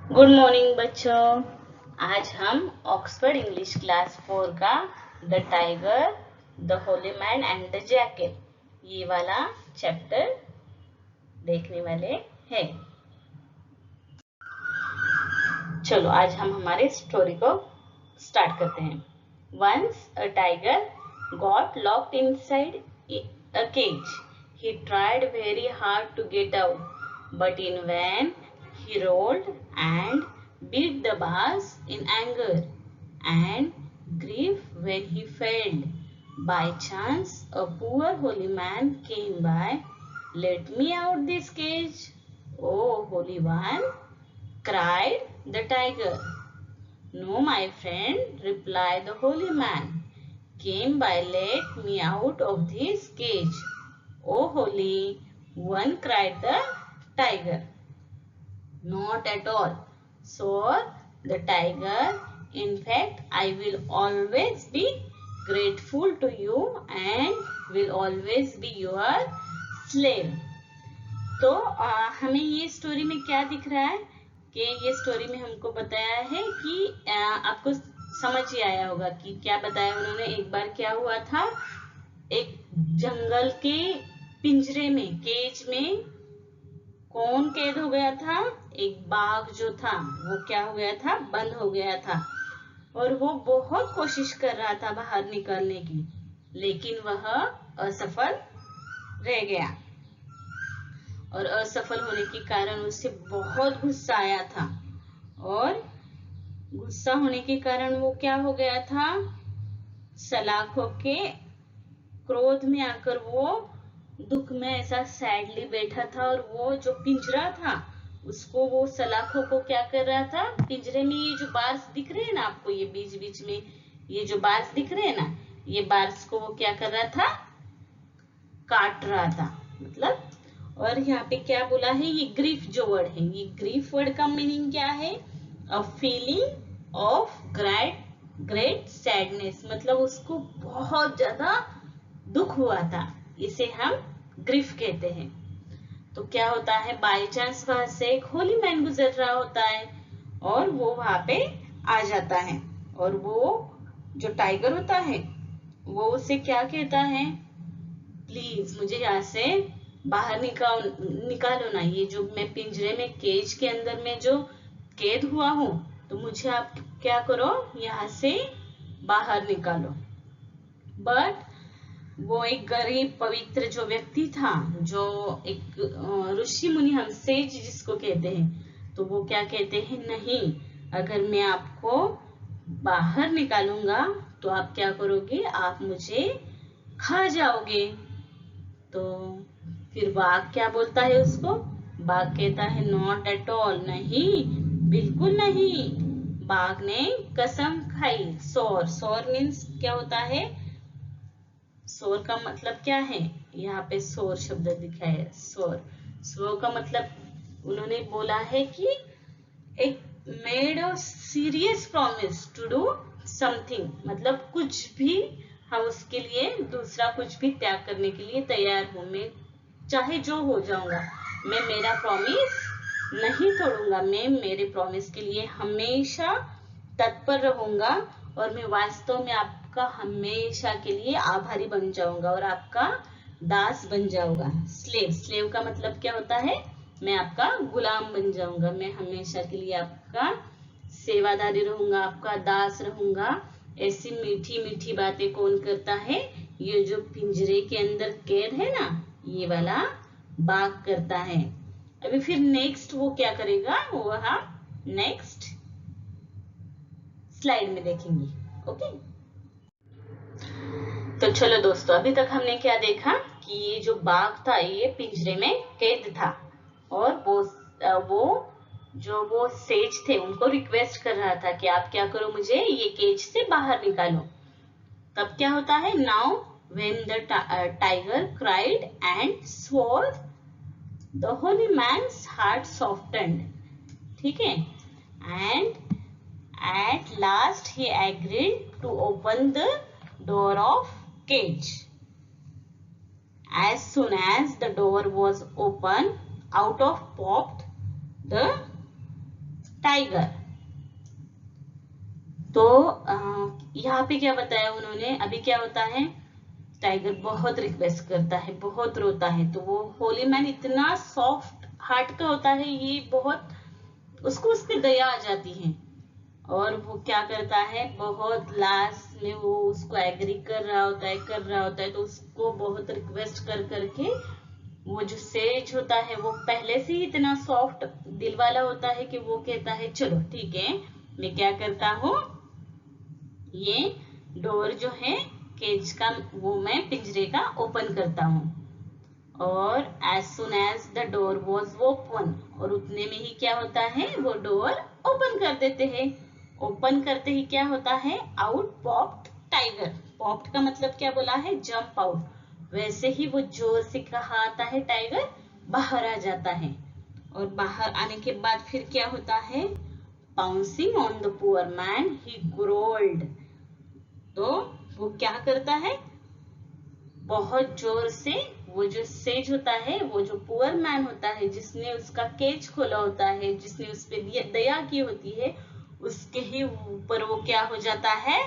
Good morning बच्चों। आज हम ऑक्सफोर्ड इंग्लिश क्लास 4 का the tiger, the holy man and the jackal ये वाला चैप्टर देखने वाले हैं। चलो आज हम हमारे स्टोरी को स्टार्ट करते हैं। Once a tiger got locked inside a cage. He tried very hard to get out, but in vain. He rolled and beat the bars in anger and grief when he failed. By chance, a poor holy man came by. Let me out this cage. Oh, holy one, cried the tiger. No, my friend, replied the holy man. Came by, let me out of this cage. Oh, holy one, cried the tiger. Not at all. So the tiger, in fact, I will always be grateful to you and will always be your slave. तो हमें ये story में क्या दिख रहा है कि ये स्टोरी में हमको बताया है कि आपको समझ ही आया होगा कि क्या बताया उन्होंने। एक बार क्या हुआ था, एक जंगल के पिंजरे में, केज में कौन कैद हो गया था? एक बाघ जो था वो क्या हो गया था? बंद हो गया था और वो बहुत कोशिश कर रहा था बाहर निकलने की, लेकिन वह असफल रह गया और असफल होने के कारण उसे बहुत गुस्सा आया था और गुस्सा होने के कारण वो क्या हो गया था? सलाखों के क्रोध में आकर वो दुख में ऐसा सैडली बैठा था और वो जो पिंजरा था उसको वो सलाखों को क्या कर रहा था? पिंजरे में ये जो बार्स दिख रहे हैं ना आपको, ये बीच बीच में ये जो बार्स दिख रहे हैं ना, ये बार्स को वो क्या कर रहा था? काट रहा था मतलब। और यहाँ पे क्या बोला है? ये ग्रीफ जो वर्ड है, ये ग्रीफ वर्ड का मीनिंग क्या है? A feeling of great sadness, मतलब उसको बहुत ज्यादा दुख हुआ था, इसे हम ग्रीफ कहते हैं। तो क्या होता है, बाय चांस वहां से एक होली मैन गुजर रहा होता है और वो वहां पे आ जाता है और वो जो टाइगर होता है वो उसे क्या कहता है? प्लीज मुझे यहाँ से बाहर निकालो ना, ये जो मैं पिंजरे में केज के अंदर में जो कैद हुआ हूँ, तो मुझे आप क्या करो, यहाँ से बाहर निकालो। बट वो एक गरीब पवित्र जो व्यक्ति था, जो एक ऋषि मुनि, हम सेज जिसको कहते हैं, तो वो क्या कहते हैं? नहीं, अगर मैं आपको बाहर निकालूंगा तो आप क्या करोगे? आप मुझे खा जाओगे। तो फिर बाघ क्या बोलता है उसको? बाघ कहता है नॉट एट ऑल, नहीं, बिल्कुल नहीं। बाघ ने कसम खाई। सोर मीन्स क्या होता है? सोर का मतलब क्या है? यहाँ पे सोर शब्द दिखा है। सोर का मतलब उन्होंने बोला है कि एक made a serious promise to do something, मतलब कुछ भी हम उसके लिए दूसरा कुछ भी त्याग करने के लिए तैयार हूं। मैं चाहे जो हो जाऊंगा, मैं मेरा प्रॉमिस नहीं तोड़ूंगा, मैं मेरे प्रॉमिस के लिए हमेशा तत्पर रहूंगा और मैं वास्तव में आपका हमेशा के लिए आभारी बन जाऊंगा और आपका दास बन जाऊंगा। स्लेव का मतलब क्या होता है? मैं आपका गुलाम बन जाऊंगा, मैं हमेशा के लिए आपका सेवादारी रहूंगा, आपका दास रहूंगा। ऐसी मीठी मीठी बातें कौन करता है? ये जो पिंजरे के अंदर कैद है ना, ये वाला बाघ करता है। अभी फिर नेक्स्ट वो क्या करेगा वो हम नेक्स्ट स्लाइड में देखेंगे। ओके, तो चलो दोस्तों, अभी तक हमने क्या देखा कि ये जो बाघ था ये पिंजरे में कैद था और वो सेज थे उनको रिक्वेस्ट कर रहा था कि आप क्या करो, मुझे ये केज से बाहर निकालो। तब क्या होता है? Now when the tiger cried and swore, the holy man's heart softened, ठीक है, and at last he agreed to open the door of cage. As soon as the door was open, out of popped the tiger. तो यहाँ पे क्या बताया उन्होंने, अभी क्या होता है, टाइगर बहुत रिक्वेस्ट करता है, बहुत रोता है, तो वो होली मैन इतना सॉफ्ट हार्ट का होता है, ये बहुत उसको उस पे दया आ जाती है, और वो क्या करता है, बहुत लास्ट में वो उसको एग्री कर रहा होता है, तो उसको बहुत रिक्वेस्ट कर करके वो जो सेज होता है वो पहले से ही इतना सॉफ्ट दिल वाला होता है कि वो कहता है चलो ठीक है, मैं क्या करता हूँ, ये डोर जो है केज का, वो मैं पिंजरे का ओपन करता हूँ, और as soon as the door was open, और उतने में ही क्या होता है, वो डोर ओपन कर देते हैं। ओपन करते ही क्या होता है, आउट पॉप्ड टाइगर। पॉप्ड का मतलब क्या बोला है, जंप आउट, वैसे ही वो जोर से कहा आता है, टाइगर बाहर आ जाता है, और बाहर आने के बाद फिर क्या होता है, pouncing on the poor man he growled. तो वो क्या करता है, बहुत जोर से, वो जो सेज होता है, वो जो पुअर मैन होता है, जिसने उसका केज खोला होता है, जिसने उस पे दया की होती है, उसके ही ऊपर वो क्या हो जाता है,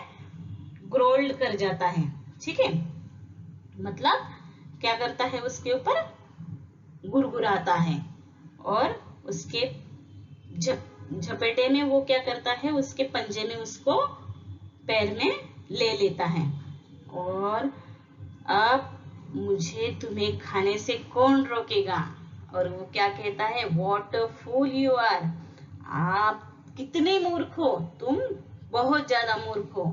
ग्रोल्ड कर जाता है। ठीक है, मतलब क्या करता है, उसके ऊपर गुरगुराता है, और उसके झपेटे में वो क्या करता है, उसके पंजे में उसको पैर में ले लेता है, और अब मुझे तुम्हें खाने से कौन रोकेगा, और वो क्या कहता है, what a fool you are, आप कितने मूर्ख हो, तुम बहुत ज्यादा मूर्ख हो,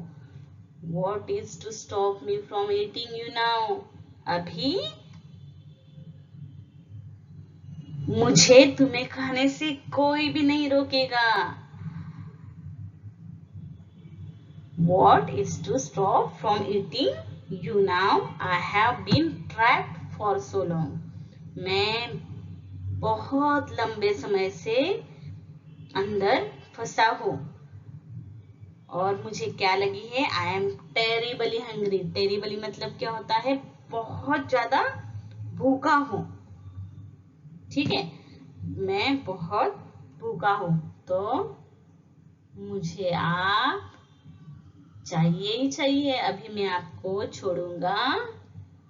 what is to stop me from eating you now, अभी मुझे तुम्हें खाने से कोई भी नहीं रोकेगा, what is to stop from eating you now, I have been trapped for so long, मैं बहुत लंबे समय से अंदर फंसा हूं, और मुझे क्या लगी है, I am terribly hungry, terribly मतलब क्या होता है, बहुत ज्यादा भूखा हूं। ठीक है, मैं बहुत भूखा हूं, तो मुझे आप चाहिए ही चाहिए, अभी मैं आपको छोड़ूंगा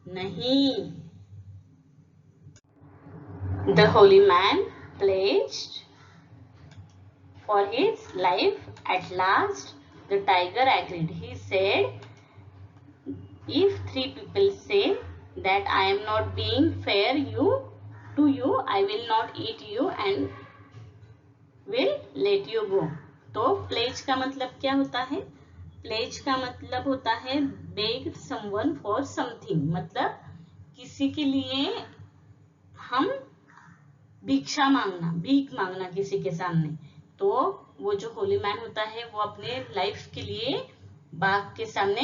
नहीं। The holy man pledged for his life. At last, the tiger agreed. He said, if 3 people say that I am not being fair to you, I will not eat you and will let you go. तो pledge का मतलब क्या होता है, pledge का मतलब होता है beg someone for something, मतलब किसी के लिए हम भिक्षा मांगना, भीख मांगना किसी के सामने। तो वो जो होली मैन होता है वो अपने लाइफ के लिए बाघ के सामने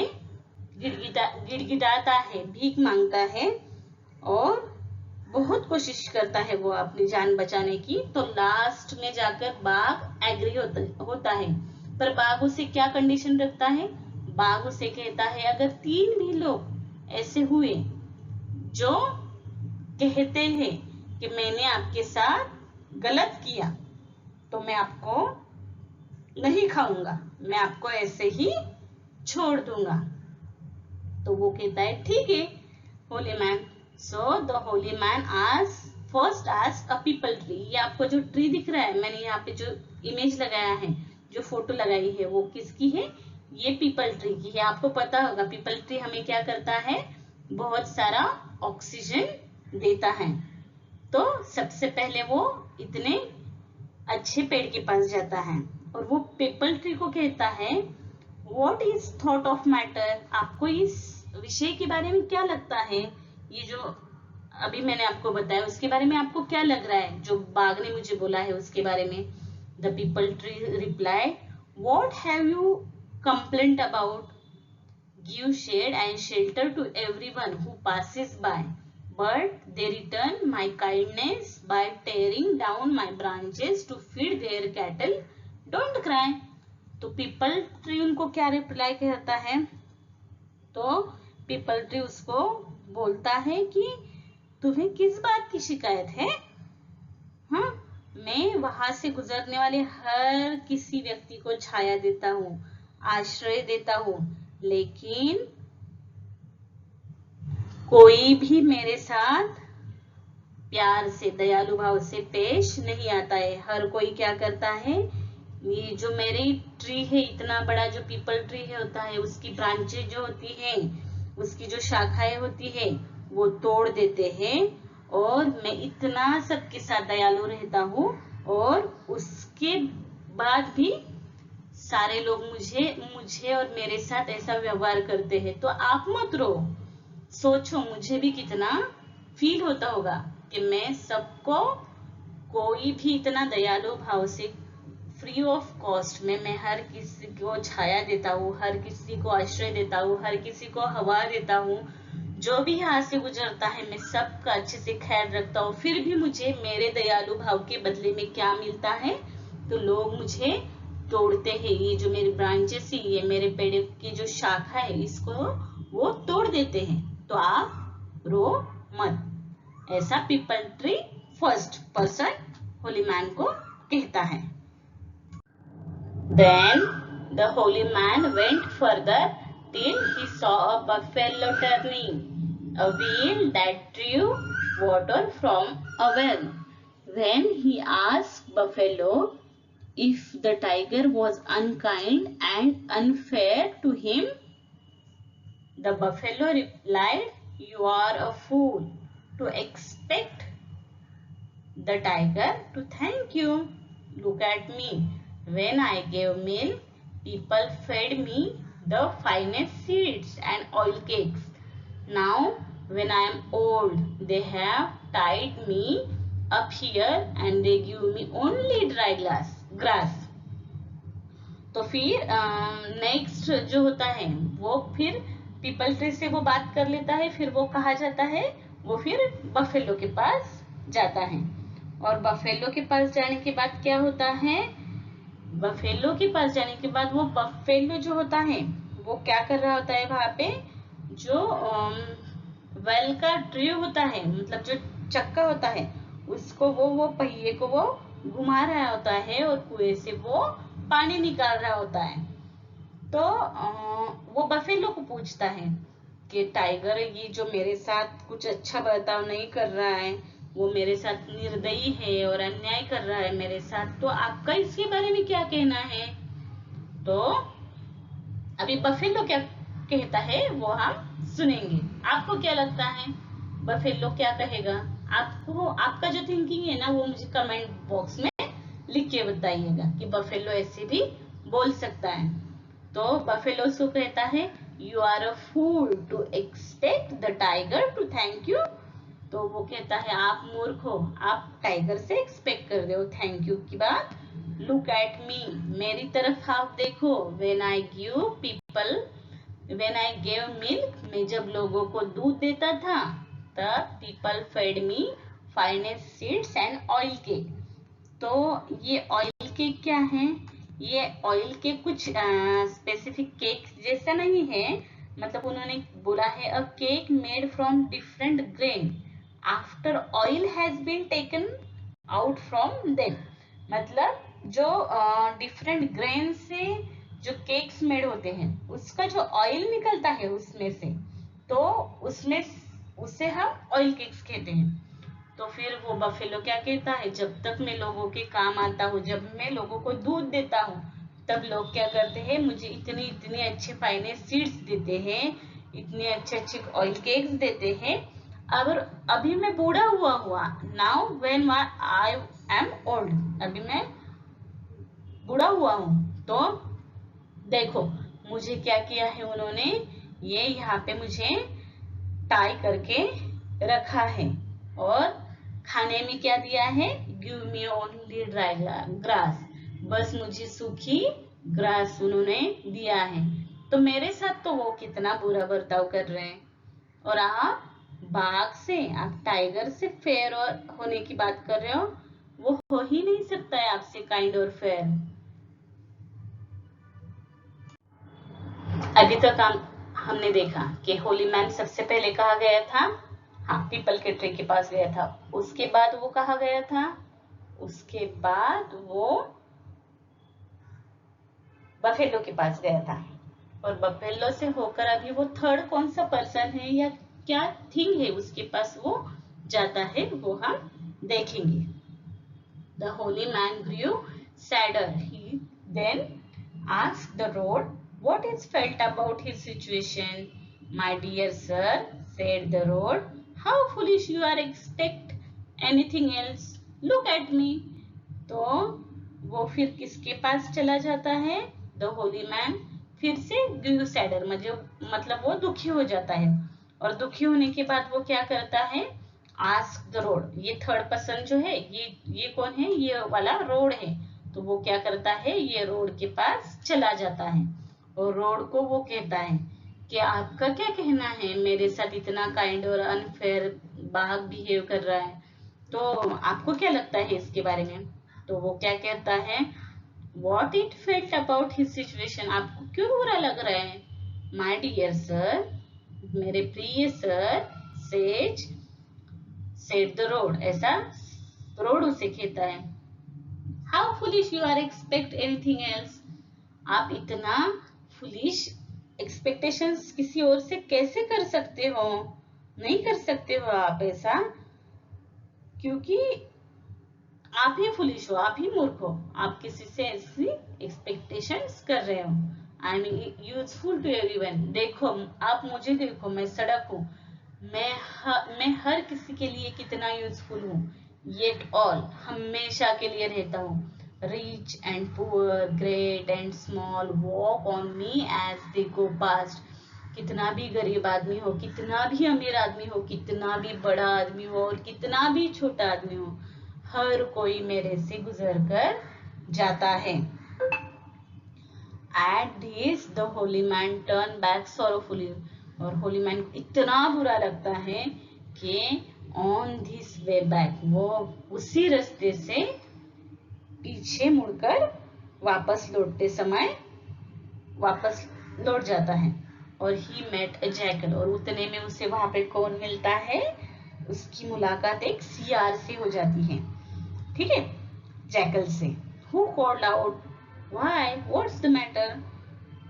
गिड़गिड़ाता है, भीख मांगता है, और बहुत कोशिश करता है वो अपनी जान बचाने की। तो लास्ट में जाकर बाघ एग्री होता है, पर बाघ उसे क्या कंडीशन रखता है, बाघ उसे कहता है अगर 3 भी लोग ऐसे हुए जो कहते हैं कि मैंने आपके साथ गलत किया, तो मैं आपको नहीं खाऊंगा, मैं आपको ऐसे ही छोड़ दूंगा। तो वो कहता है ठीक है Holi man. So the holy man first asked a people tree, ये आपको जो ट्री दिख रहा है, मैंने यहाँ पे जो इमेज लगाया है, जो फोटो लगाई है, वो किसकी है, ये पीपल ट्री की है। आपको पता होगा पीपल ट्री हमें क्या करता है, बहुत सारा ऑक्सीजन देता है। तो सबसे पहले वो इतने अच्छे पेड़ के पास जाता है, और वो पीपल ट्री को कहता है, what is thought of matter, आपको इस विषय के बारे में क्या लगता है, ये जो अभी मैंने आपको बताया उसके बारे में आपको क्या लग रहा है, जो बाघ ने मुझे बोला है उसके बारे में। The peepal tree reply, what have you complaint about, give shade and shelter to everyone who passes by, but they return my kindness by tearing down my branches to feed their cattle. Don't cry. तो people tree उनको क्या reply करता है, तो people tree उसको बोलता है कि तुम्हें किस बात की शिकायत है, हाँ, मैं वहां से गुजरने वाले हर किसी व्यक्ति को छाया देता हूँ, आश्रय देता हूँ, लेकिन कोई भी मेरे साथ प्यार से, दयालु भाव से पेश नहीं आता है। हर कोई क्या करता है, ये जो मेरी ट्री है, इतना बड़ा जो पीपल ट्री है होता है, उसकी ब्रांचेज जो होती है, उसकी जो शाखाएं होती है, वो तोड़ देते हैं, और मैं इतना सबके साथ दयालु रहता हूँ, और उसके बाद भी सारे लोग मुझे और मेरे साथ ऐसा व्यवहार करते हैं। तो आप मत रो, सोचो मुझे भी कितना फील होता होगा कि मैं सबको, कोई भी इतना दयालु भाव से, फ्री ऑफ कॉस्ट में मैं हर किसी को छाया देता हूँ, हर किसी को आश्रय देता हूँ, हर किसी को हवा देता हूँ। जो भी यहाँ से गुजरता है मैं सबका अच्छे से ख्याल रखता हूँ। फिर भी मुझे मेरे दयालु भाव के बदले में क्या मिलता है, तो लोग मुझे तोड़ते हैं। ये जो मेरी ब्रांचेस है, ये मेरे पेड़ की जो शाखा है, इसको वो तोड़ देते हैं। तो आप रो मत, ऐसा people tree first person Holi man को कहता है। Then the holy man went further till he saw a buffalo turning a wheel that drew water from a well. When he asked buffalo if the tiger was unkind and unfair to him, the buffalo replied, "You are a fool to expect the tiger to thank you. Look at me. When I gave milk, people fed me the finest seeds and oil cakes. Now, when I am old, they have tied me up here and they give me only dry grass." तो फिर next जो होता है, वो फिर people tree से वो बात कर लेता है। फिर वो कहा जाता है, वो फिर बफेलो के पास जाता है। और बफेलो के पास जाने के बाद क्या होता है, बफेलो के पास जाने के बाद वो बफेलो जो होता है, वो क्या कर रहा होता है, वहां पे जो वेल का ट्री होता है, मतलब जो चक्का होता है, उसको वो पहिए को वो घुमा रहा होता है, और कुएं से वो पानी निकाल रहा होता है। तो वो बफेलो को पूछता है कि टाइगर, ये जो मेरे साथ कुछ अच्छा बर्ताव नहीं कर रहा है, वो मेरे साथ निर्दयी है और अन्याय कर रहा है मेरे साथ, तो आपका इसके बारे में क्या कहना है। तो अभी बफेलो क्या कहता है वो हम सुनेंगे। आपको क्या लगता है बफेलो क्या कहेगा? आपको, आपका जो थिंकिंग है ना, वो मुझे कमेंट बॉक्स में लिख के बताइएगा कि बफेलो ऐसे भी बोल सकता है। तो बफेलो उसको कहता है, "You are a fool to expect the tiger to thank you." तो वो कहता है, आप मूर्ख हो, आप टाइगर से एक्सपेक्ट कर रहे हो थैंक यू की बात। लुक एट मी, मेरी तरफ आप देखो। व्हेन आई गेव मिल्क, मैं जब लोगों को दूध देता था, तब people fed me finest seeds and oil cake. तो ये ऑयल केक क्या है, ये ऑयल के कुछ स्पेसिफिक केक जैसा नहीं है, मतलब उन्होंने बोला है a cake made from different grain after oil has been taken out from them. मतलब जो डिफरेंट ग्रेन से जो केक्स मेड होते हैं, उसका जो ऑयल निकलता है उसमें से, तो उसमें उसे हम ऑयल केक्स कहते हैं। तो फिर वो बफेलो क्या कहता है, जब तक मैं लोगों के काम आता हूँ, जब मैं लोगों को दूध देता हूँ, तब लोग क्या करते हैं, मुझे इतनी इतनी अच्छे फाइनेस्ट सीड्स देते हैं, इतने अच्छे अच्छे ऑयल केक्स देते हैं। अभी मैं बूढ़ा हुआ now when I am old, अभी मैं बूढ़ा हुआ हूँ, तो देखो मुझे क्या किया है उन्होंने, ये यहाँ पे मुझे टाई करके रखा है, और खाने में क्या दिया है, give me only dry grass, बस मुझे सूखी ग्रास उन्होंने दिया है। तो मेरे साथ तो वो कितना बुरा बर्ताव कर रहे हैं, और आप बाघ से, आप टाइगर से फेयर और होने की बात कर रहे हो, वो हो ही नहीं सकता है आपसे काइंड और फेयर। अभी तक हमने देखा कि होली मैन सबसे पहले कहा गया था, हाँ पीपल के ट्री के पास गया था, उसके बाद वो कहा गया था उसके बाद वो बफेलो के पास गया था, और बफेलो से होकर अभी वो थर्ड कौन सा पर्सन है या क्या थिंग है उसके पास वो जाता है, वो हम देखेंगे। The holy man grew sadder, he then asked the road what is felt about his situation. My dear sir, said the road, how foolish you are, expect anything else, look at me. तो वो फिर किसके पास चला जाता है, the holy man फिर से ग्रू sadder, मतलब वो दुखी हो जाता है, और दुखी होने के बाद वो क्या करता है, आस्क द रोड, ये थर्ड पर्सन जो है, ये कौन है, ये वाला रोड है, तो वो क्या करता है, ये रोड के पास चला जाता है, और रोड को वो कहता है कि आपका क्या कहना है, मेरे साथ इतना काइंड और अनफेयर बाहक बिहेव कर रहा है, तो आपको क्या लगता है इसके बारे में। तो वो क्या कहता है, what it felt about his situation, आपको क्यों बुरा लग रहा है। माय डियर सर, मेरे प्रिय सर, सेड द रोड, ऐसा रोड उसे कहता है। How foolish you are, expect anything else, आप इतना फुलिश एक्सपेक्टेशंस किसी और से कैसे कर सकते हो, नहीं कर सकते हो आप ऐसा, क्योंकि आप ही फुलिश हो, आप ही मूर्ख हो, आप किसी से ऐसी एक्सपेक्टेशंस कर रहे हो। I am useful to everyone, देखो आप मुझे देखो, मैं सड़क हूँ, मैं हर किसी के लिए कितना यूजफुल हूँ, येट ऑल, हमेशा के लिए रहता हूँ। Rich and poor, great and small, walk on me as they go past, कितना भी गरीब आदमी हो, कितना भी अमीर आदमी हो, कितना भी बड़ा आदमी हो और कितना भी छोटा आदमी हो, हर कोई मेरे से गुजर कर जाता है। At this, the holy man turned back sorrowfully, और होली मैन को इतना बुरा लगता है कि ऑन दिस वे बैक, वो उसी रास्ते से पीछे मुड़कर वापस लौटते समय वापस लौट जाता है, और ही मेट अ जैकल, और उतने में उसे वहां पे कौन मिलता है, उसकी मुलाकात एक सियार से हो जाती है, ठीक है, जैकल से। Who called out, why, what's the matter,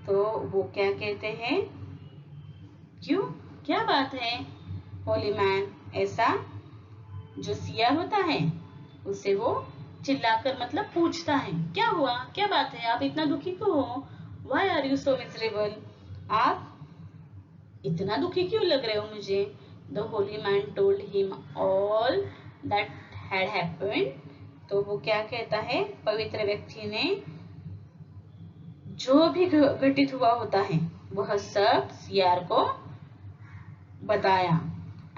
तो वो क्या कहते हैं, क्यों, क्या बात है, होली मैन, ऐसा जो सियार होता है उससे वो चिल्लाकर मतलब पूछता है, क्या हुआ, क्या बात है, आप इतना दुखी क्यों हो, why are you so miserable, आप इतना दुखी क्यों लग रहे हो मुझे। The holy man told him all that had happened, तो वो क्या कहता है, पवित्र व्यक्ति ने जो भी घटित हुआ होता है वह सब सियार को बताया।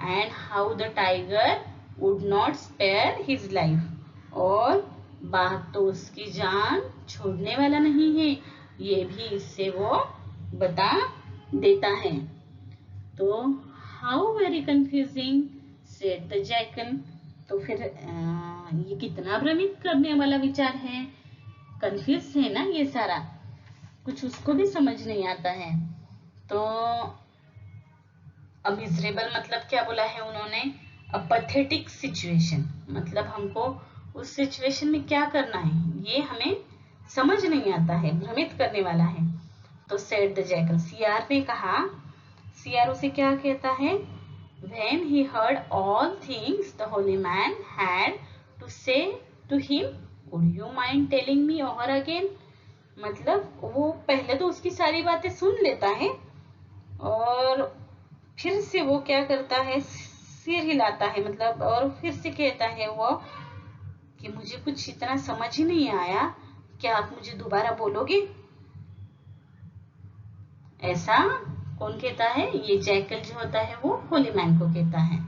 And how the tiger would not spare his life, और बाघ तो उसकी जान छोड़ने वाला नहीं है, ये भी इससे वो बता देता है। तो how very confusing, said the jackal, तो फिर ये कितना भ्रमित करने वाला विचार है, कंफ्यूज है ना ये सारा, कुछ उसको भी समझ नहीं आता है। तो अब मिजरेबल मतलब क्या बोला है उन्होंने, अ पैथेटिक सिचुएशन, मतलब हमको उस सिचुएशन में क्या करना है ये हमें समझ नहीं आता है, भ्रमित करने वाला है। तो सेड द जैकल, सियार ने कहा, सियार उसे क्या कहता है, when he heard all things the holy man had to say to him, would you mind telling me over again, मतलब वो पहले तो उसकी सारी बातें सुन लेता है, और फिर से वो क्या करता है, सिर हिलाता है, मतलब और फिर से कहता है वो कि मुझे कुछ इतना समझ ही नहीं आया, क्या आप मुझे दोबारा बोलोगे। ऐसा कौन कहता है, ये जैकल जो होता है वो होली मैन को कहता है।